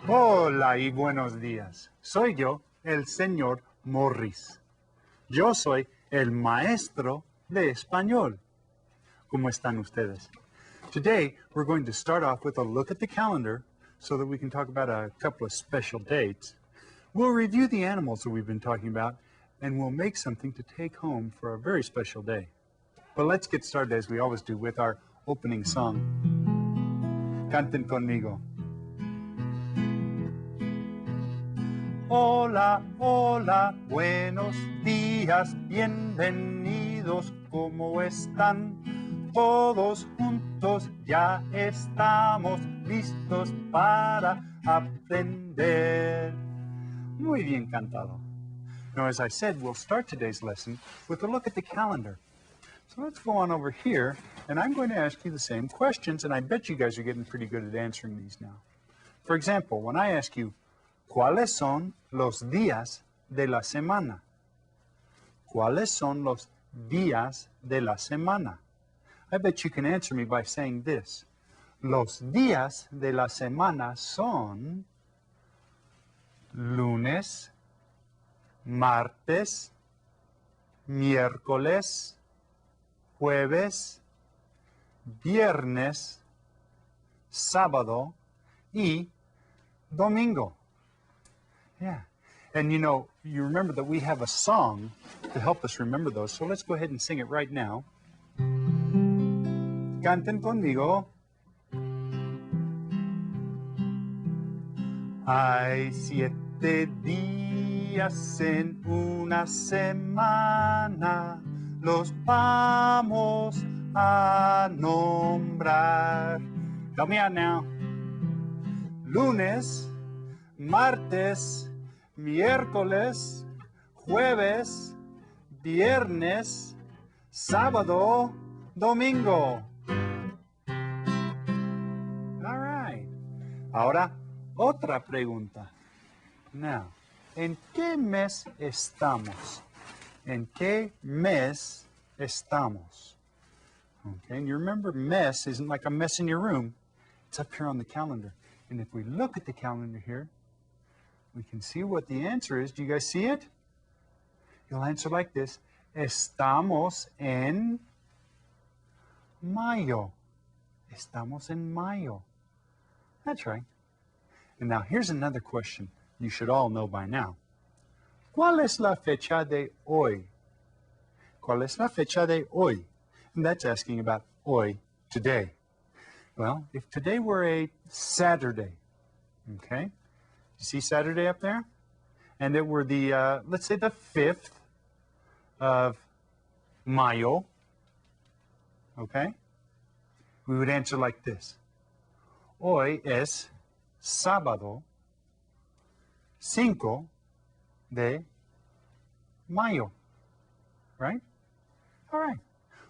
Hola y buenos días. Soy yo, el señor Morris. Yo soy el maestro de español. ¿Cómo están ustedes? Today, we're going to start off with a look at the calendar so that we can talk about a couple of special dates. We'll review the animals that we've been talking about, and we'll make something to take home for a very special day. But let's get started, as we always do, with our opening song. Canten conmigo. Hola, hola, buenos días, bienvenidos, ¿cómo están? Todos juntos ya estamos listos para aprender. Muy bien cantado. Now, as I said, we'll start today's lesson with a look at the calendar. So let's go on over here, and I'm going to ask you the same questions, and I bet you guys are getting pretty good at answering these now. For example, when I ask you, ¿cuáles son los días de la semana? ¿Cuáles son los días de la semana? I bet you can answer me by saying this. Los días de la semana son lunes, martes, miércoles, jueves, viernes, sábado y domingo. Yeah. And you remember that we have a song to help us remember those. So let's go ahead and sing it right now. Canten conmigo. Hay 7 días en una semana, los vamos a nombrar. Help me out now. Lunes, martes, miércoles, jueves, viernes, sábado, domingo. All right. Ahora, otra pregunta. Now, ¿en qué mes estamos? ¿En qué mes estamos? Okay, and you remember mes isn't like a mess in your room. It's up here on the calendar. And if we look at the calendar here, we can see what the answer is. Do you guys see it? You'll answer like this. Estamos en mayo. Estamos en mayo. That's right. And now here's another question you should all know by now. ¿Cuál es la fecha de hoy? ¿Cuál es la fecha de hoy? And that's asking about hoy, today. Well, if today were a Saturday, okay? You see Saturday up there? And it were the, let's say the 5th of Mayo, okay? We would answer like this. Hoy es sábado 5 de mayo, right? All right.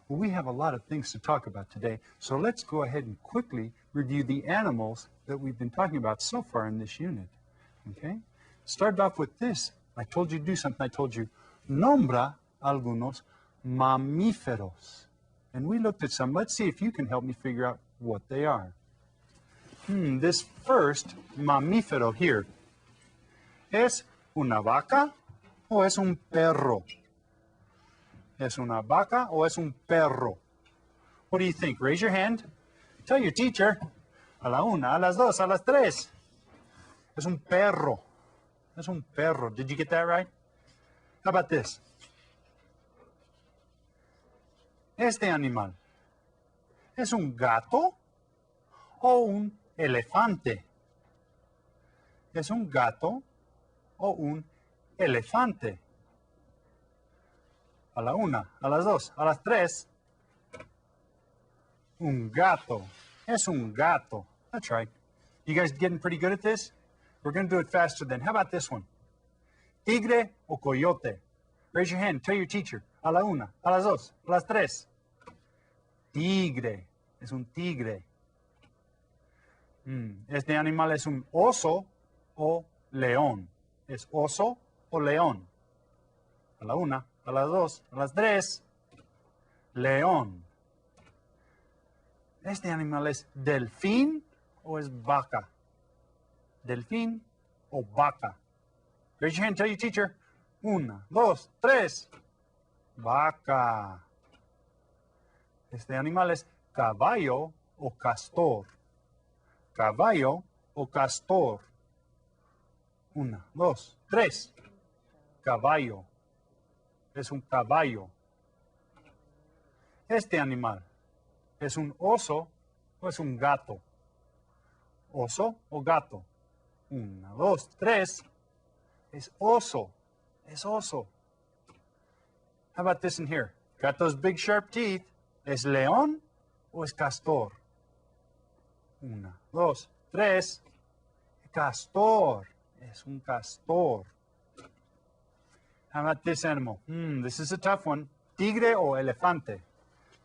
Well, we have a lot of things to talk about today, so let's go ahead and quickly review the animals that we've been talking about so far in this unit, okay? Started off with this. I told you to do something. I told you, nombra algunos mamíferos. And we looked at some. Let's see if you can help me figure out what they are. This first mamífero here, ¿es una vaca o es un perro? ¿Es una vaca o es un perro? What do you think? Raise your hand. Tell your teacher. A la una, a las dos, a las tres. Es un perro. Es un perro. Did you get that right? How about this? Este animal, ¿es un gato o un elefante? ¿Es un gato o un elefante? A la una, a las dos, a las tres. Un gato. Es un gato. That's right. You guys getting pretty good at this? We're going to do it faster then. How about this one? Tigre o coyote? Raise your hand. Tell your teacher. A la una, a las dos, a las tres. Tigre. Es un tigre. Este animal es un oso o león. Es oso o león. A la una, a las dos, a las tres. León. Este animal es delfín o es vaca. Delfín o vaca. Raise your hand, tell your teacher. Una, dos, tres. Vaca. Este animal es caballo o castor. Caballo o castor. Una, dos, tres. Caballo. Es un caballo. Este animal es un oso o es un gato. Oso o gato. Una, dos, tres. Es oso. Es oso. How about this in here? Got those big sharp teeth. ¿Es león o es castor? Una, dos, tres. Castor. Es un castor. How about this animal? This is a tough one. Tigre o elefante?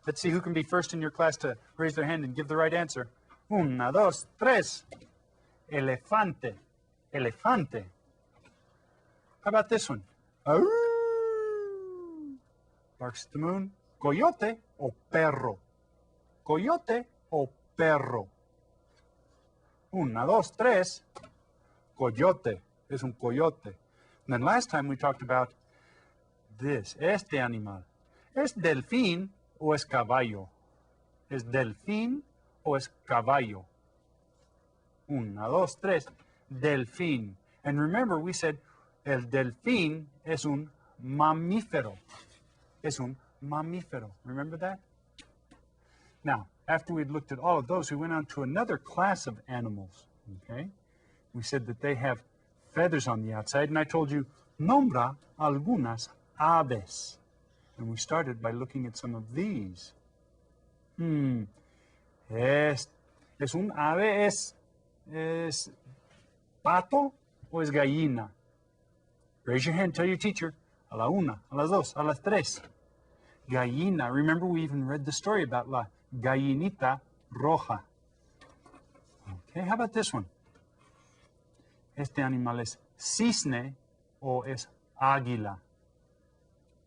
Let's see who can be first in your class to raise their hand and give the right answer. Una, dos, tres. Elefante. Elefante. How about this one? Arr! Barks at the moon. Coyote o perro? Coyote o perro? Una, dos, tres. Coyote. Es un coyote. And then last time we talked about this. Este animal. ¿Es delfín o es caballo? ¿Es delfín o es caballo? Una, dos, tres. Delfín. And remember, we said el delfín es un mamífero. Es un mamífero. Remember that? Now, after we'd looked at all of those, we went on to another class of animals. Okay? We said that they have feathers on the outside, and I told you, nombra algunas aves. And we started by looking at some of these. Es un ave, es pato o es gallina? Raise your hand, tell your teacher. A la una, a las dos, a las tres. Gallina. Remember, we even read the story about la gallinita roja. Okay, how about this one? Este animal es cisne o es águila?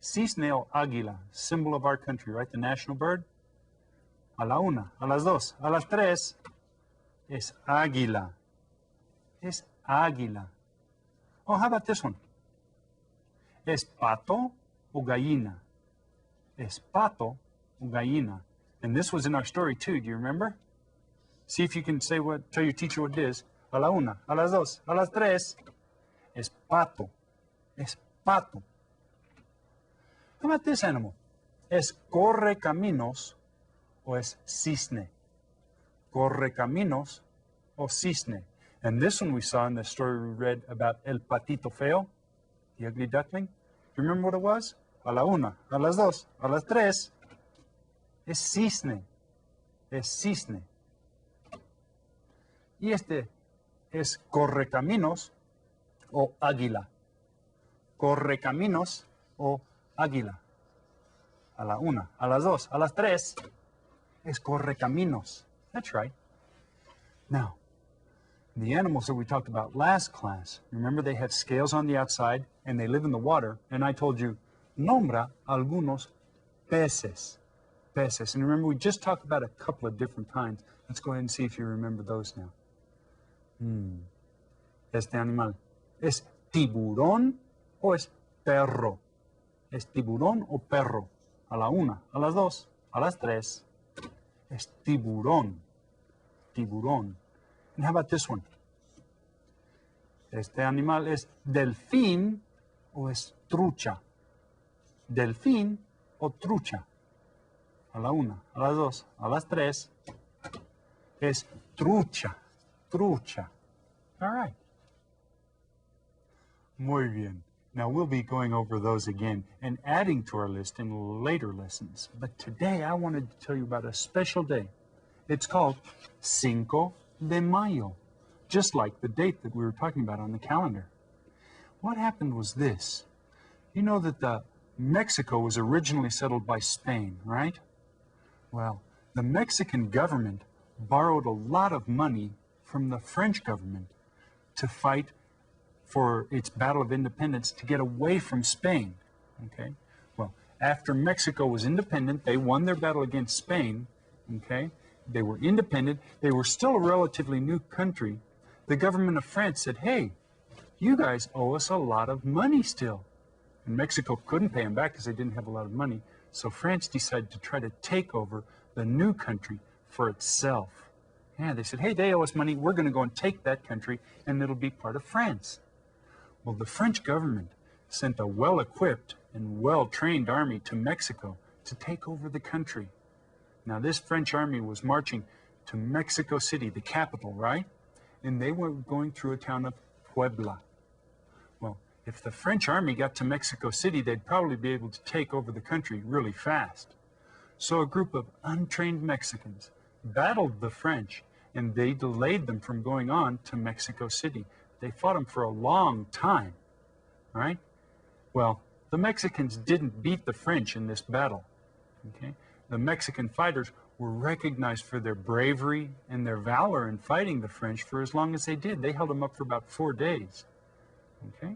Cisne o águila, symbol of our country, right? The national bird. A la una, a las dos, a las tres. Es águila. Es águila. Oh, how about this one? ¿Es pato o gallina? ¿Es pato o gallina? And this was in our story too, do you remember? See if you can say what, tell your teacher what it is. A la una, a las dos, a las tres. Es pato. Es pato. How about this animal? ¿Es correcaminos o es cisne? Correcaminos o cisne? And this one we saw in the story we read about El Patito Feo, the ugly duckling. Do you remember what it was? A la una, a las dos, a las tres. Es cisne. Es cisne. Y este es correcaminos o águila. Correcaminos o águila. A la una, a las dos, a las tres. Es correcaminos. That's right. Now, the animals that we talked about last class, remember they have scales on the outside and they live in the water. And I told you, nombra algunos peces. Peces. And remember, we just talked about a couple of different kinds. Let's go ahead and see if you remember those now. Este animal, ¿es tiburón o es perro? ¿Es tiburón o perro? A la una, a las dos, a las tres. Es tiburón. Tiburón. And how about this one? Este animal es delfín o es trucha. Delfín o trucha. A la una, a las dos, a las tres. Es trucha. Trucha. All right. Muy bien. Now we'll be going over those again and adding to our list in later lessons. But today I wanted to tell you about a special day. It's called Cinco de Mayo, just like the date that we were talking about on the calendar. What happened was this. You know that Mexico was originally settled by Spain, right? Well, the Mexican government borrowed a lot of money from the French government to fight for its battle of independence to get away from Spain, okay? Well, after Mexico was independent, they won their battle against Spain, okay? They were independent. They were still a relatively new country. The government of France said, hey, you guys owe us a lot of money still. And Mexico couldn't pay them back because they didn't have a lot of money. So France decided to try to take over the new country for itself. Yeah, they said, hey, they owe us money. We're going to go and take that country, and it'll be part of France. Well, the French government sent a well-equipped and well-trained army to Mexico to take over the country. Now, this French army was marching to Mexico City, the capital, right? And they were going through a town of Puebla. Well, if the French army got to Mexico City, they'd probably be able to take over the country really fast. So a group of untrained Mexicans battled the French, and they delayed them from going on to Mexico City. They fought them for a long time, right? Well, the Mexicans didn't beat the French in this battle, okay? The Mexican fighters were recognized for their bravery and their valor in fighting the French for as long as they did. They held them up for about 4 days, okay?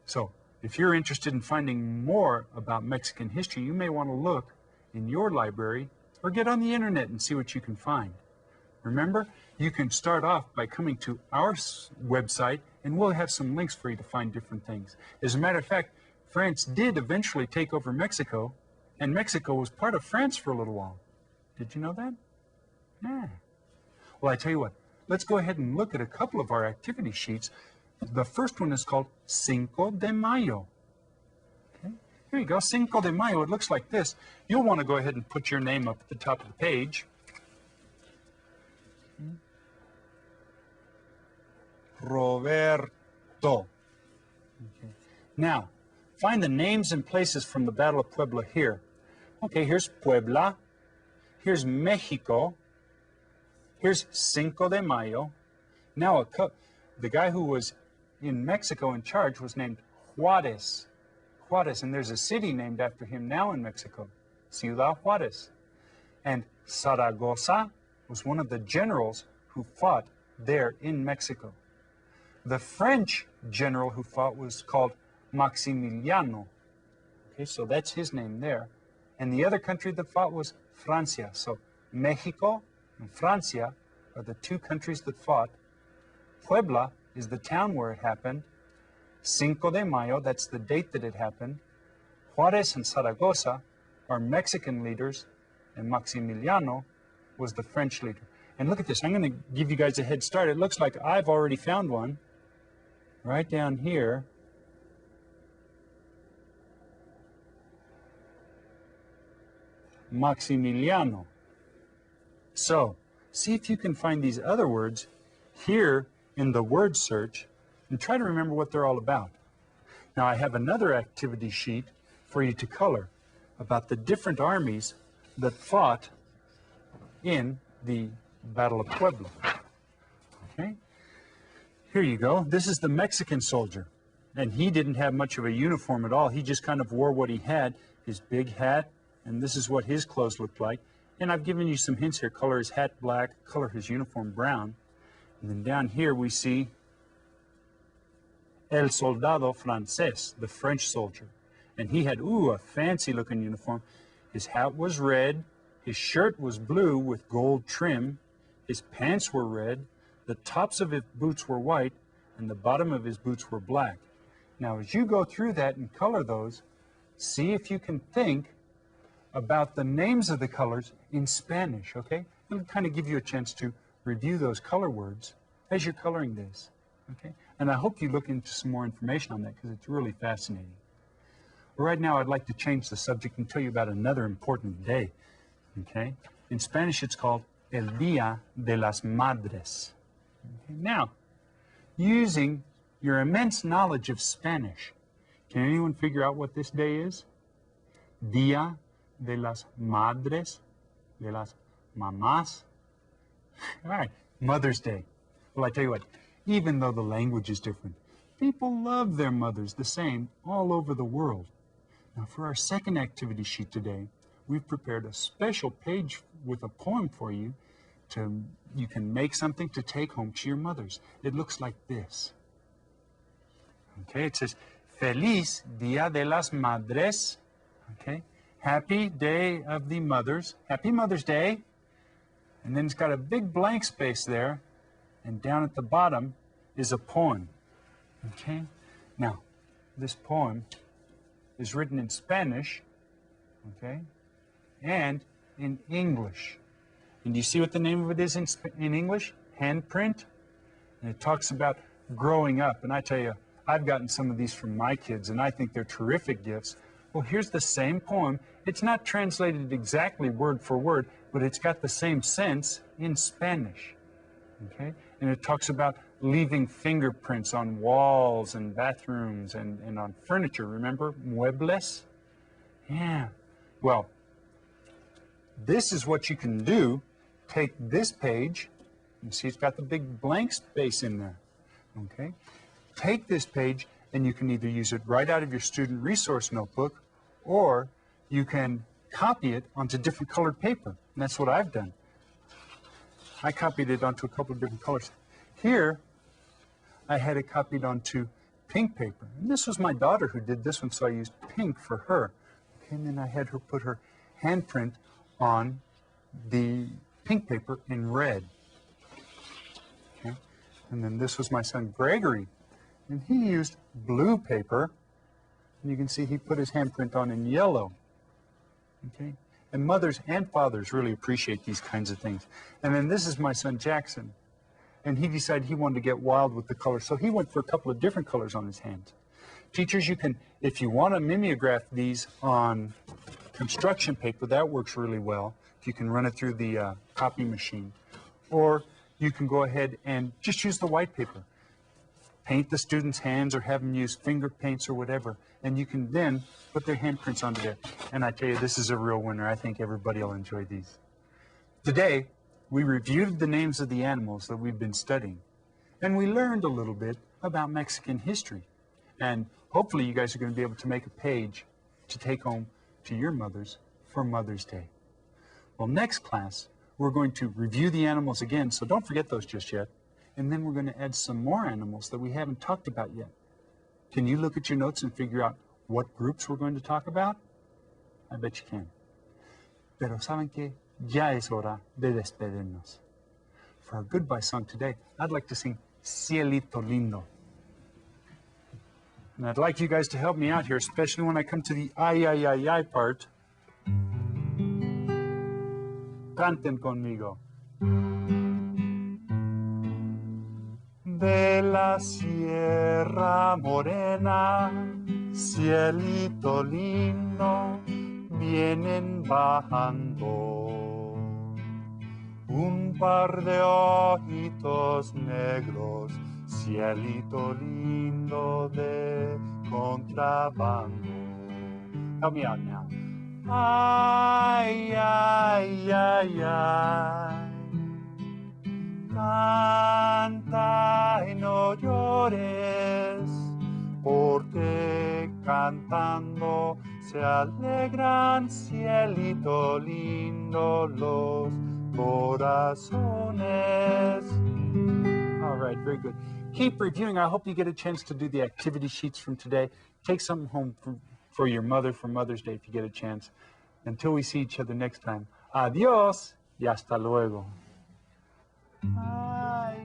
So if you're interested in finding more about Mexican history, you may want to look in your library or get on the internet and see what you can find. Remember, you can start off by coming to our website, and we'll have some links for you to find different things. As a matter of fact, France did eventually take over Mexico, and Mexico was part of France for a little while. Did you know that? Yeah. Well, I tell you what, let's go ahead and look at a couple of our activity sheets. The first one is called Cinco de Mayo. Okay. Here you go, Cinco de Mayo. It looks like this. You'll want to go ahead and put your name up at the top of the page. Roberto. Okay. Now, find the names and places from the Battle of Puebla here. Okay, here's Puebla. Here's Mexico. Here's Cinco de Mayo. Now, the guy who was in Mexico in charge was named Juarez. Juarez, and there's a city named after him now in Mexico, Ciudad Juarez. And Zaragoza was one of the generals who fought there in Mexico. The French general who fought was called Maximiliano. Okay, so that's his name there. And the other country that fought was Francia. So Mexico and Francia are the two countries that fought. Puebla is the town where it happened. Cinco de Mayo, that's the date that it happened. Juarez and Zaragoza are Mexican leaders, and Maximiliano was the French leader. And look at this. I'm going to give you guys a head start. It looks like I've already found one. Right down here. Maximiliano. So, see if you can find these other words here in the word search and try to remember what they're all about. Now, I have another activity sheet for you to color about the different armies that fought in the Battle of Puebla. Okay? Here you go. This is the Mexican soldier. And he didn't have much of a uniform at all. He just kind of wore what he had, his big hat, and this is what his clothes looked like. And I've given you some hints here. Color his hat black, color his uniform brown. And then down here we see El Soldado Francés, the French soldier. And he had, a fancy looking uniform. His hat was red, his shirt was blue with gold trim, his pants were red, the tops of his boots were white, and the bottom of his boots were black. Now, as you go through that and color those, see if you can think about the names of the colors in Spanish, okay? It'll kind of give you a chance to review those color words as you're coloring this, okay? And I hope you look into some more information on that because it's really fascinating. But right now, I'd like to change the subject and tell you about another important day, okay? In Spanish, it's called El Día de las Madres. Okay? Now, using your immense knowledge of Spanish, Can anyone figure out what this day is? Día de las Madres, de las Mamás. All right, Mother's Day. Well, I tell you what, even though the language is different, people love their mothers the same all over the world. Now, for our second activity sheet today, we've prepared a special page with a poem for you. You can make something to take home to your mothers. It looks like this. Okay, it says, Feliz Día de las Madres. Okay, Happy Day of the Mothers. Happy Mother's Day. And then it's got a big blank space there. And down at the bottom is a poem. Okay, now, this poem is written in Spanish, okay, and in English. And do you see what the name of it is in English? Handprint. And it talks about growing up. And I tell you, I've gotten some of these from my kids, and I think they're terrific gifts. Well, here's the same poem. It's not translated exactly word for word, but it's got the same sense in Spanish. Okay? And it talks about leaving fingerprints on walls and bathrooms and on furniture. Remember? Muebles? Yeah. Well, this is what you can do. Take this page, you see it's got the big blank space in there, okay? Take this page and you can either use it right out of your student resource notebook, or you can copy it onto different colored paper. And that's what I've done. I copied it onto a couple of different colors. Here, I had it copied onto pink paper. And this was my daughter who did this one, so I used pink for her. Okay, and then I had her put her handprint on the pink paper in red. Okay. And then this was my son Gregory, and he used blue paper, and you can see he put his handprint on in yellow. Okay. And mothers and fathers really appreciate these kinds of things. And then this is my son Jackson, and he decided he wanted to get wild with the colors, so he went for a couple of different colors on his hands. Teachers, you can, if you want to mimeograph these on construction paper, that works really well. You can run it through the copy machine. Or you can go ahead and just use the white paper. Paint the students' hands or have them use finger paints or whatever, and you can then put their handprints onto there. And I tell you, this is a real winner. I think everybody will enjoy these. Today, we reviewed the names of the animals that we've been studying, and we learned a little bit about Mexican history. And hopefully you guys are going to be able to make a page to take home to your mothers for Mother's Day. Well, next class, we're going to review the animals again, so don't forget those just yet. And then we're going to add some more animals that we haven't talked about yet. Can you look at your notes and figure out what groups we're going to talk about? I bet you can. Pero saben que ya es hora de despedirnos. For our goodbye song today, I'd like to sing Cielito Lindo. And I'd like you guys to help me out here, especially when I come to the ay, ay, ay, ay part. Canten conmigo. De la Sierra Morena, cielito lindo, vienen bajando un par de ojitos negros, cielito lindo de contrabando. Help me out now. Ay, ay, ay, ay. Canta y no llores, porque cantando se alegran, cielito lindo, los corazones. All right, very good. Keep reviewing. I hope you get a chance to do the activity sheets from today. Take something home for your mother for Mother's Day if you get a chance. Until we see each other next time, adios y hasta luego. Bye.